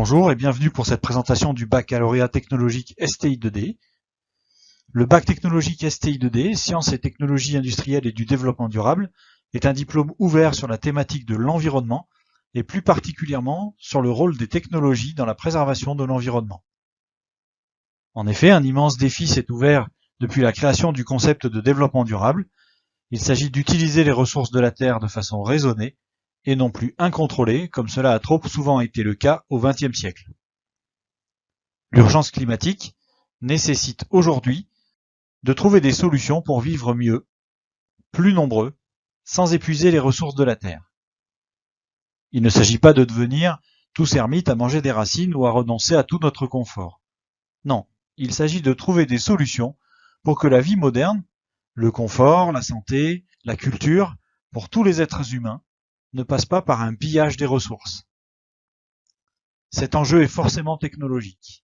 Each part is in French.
Bonjour et bienvenue pour cette présentation du baccalauréat technologique STI2D. Le bac technologique STI2D, Sciences et technologies industrielles et du développement durable, est un diplôme ouvert sur la thématique de l'environnement et plus particulièrement sur le rôle des technologies dans la préservation de l'environnement. En effet, un immense défi s'est ouvert depuis la création du concept de développement durable. Il s'agit d'utiliser les ressources de la Terre de façon raisonnée et non plus incontrôlée, comme cela a trop souvent été le cas au XXe siècle. L'urgence climatique nécessite aujourd'hui de trouver des solutions pour vivre mieux, plus nombreux, sans épuiser les ressources de la Terre. Il ne s'agit pas de devenir tous ermites à manger des racines ou à renoncer à tout notre confort. Non, il s'agit de trouver des solutions pour que la vie moderne, le confort, la santé, la culture, pour tous les êtres humains, ne passe pas par un pillage des ressources. Cet enjeu est forcément technologique.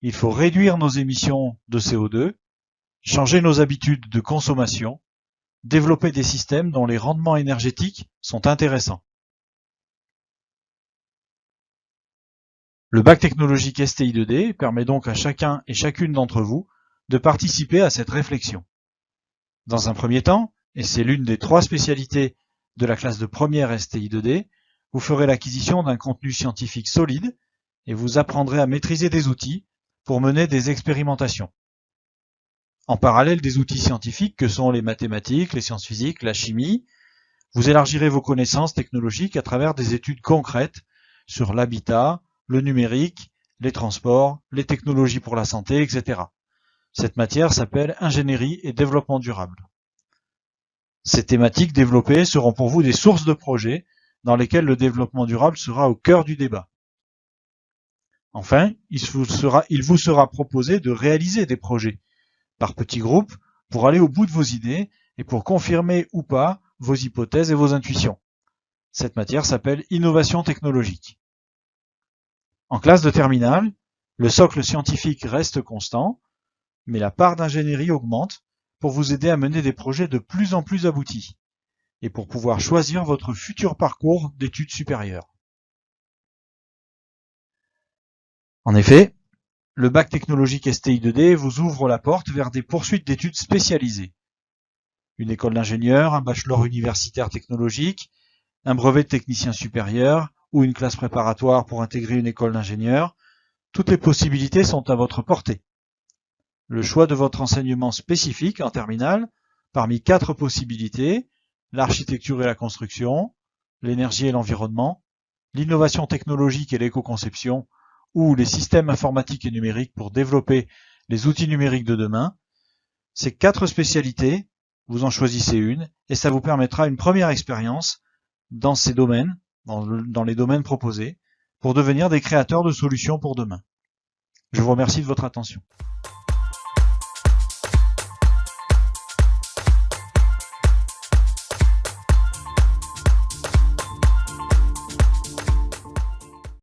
Il faut réduire nos émissions de CO2, changer nos habitudes de consommation, développer des systèmes dont les rendements énergétiques sont intéressants. Le bac technologique STI2D permet donc à chacun et chacune d'entre vous de participer à cette réflexion. Dans un premier temps, et c'est l'une des 3 spécialités de la classe de première STI2D, vous ferez l'acquisition d'un contenu scientifique solide et vous apprendrez à maîtriser des outils pour mener des expérimentations. En parallèle des outils scientifiques que sont les mathématiques, les sciences physiques, la chimie, vous élargirez vos connaissances technologiques à travers des études concrètes sur l'habitat, le numérique, les transports, les technologies pour la santé, etc. Cette matière s'appelle ingénierie et développement durable. Ces thématiques développées seront pour vous des sources de projets dans lesquelles le développement durable sera au cœur du débat. Enfin, il vous sera proposé de réaliser des projets par petits groupes pour aller au bout de vos idées et pour confirmer ou pas vos hypothèses et vos intuitions. Cette matière s'appelle innovation technologique. En classe de terminale, le socle scientifique reste constant, mais la part d'ingénierie augmente pour vous aider à mener des projets de plus en plus aboutis et pour pouvoir choisir votre futur parcours d'études supérieures. En effet, le bac technologique STI2D vous ouvre la porte vers des poursuites d'études spécialisées. Une école d'ingénieur, un bachelor universitaire technologique, un brevet de technicien supérieur ou une classe préparatoire pour intégrer une école d'ingénieur, toutes les possibilités sont à votre portée. Le choix de votre enseignement spécifique en terminale, parmi 4 possibilités, l'architecture et la construction, l'énergie et l'environnement, l'innovation technologique et l'éco-conception, ou les systèmes informatiques et numériques pour développer les outils numériques de demain. Ces 4 spécialités, vous en choisissez une et ça vous permettra une première expérience dans ces domaines, dans les domaines proposés, pour devenir des créateurs de solutions pour demain. Je vous remercie de votre attention.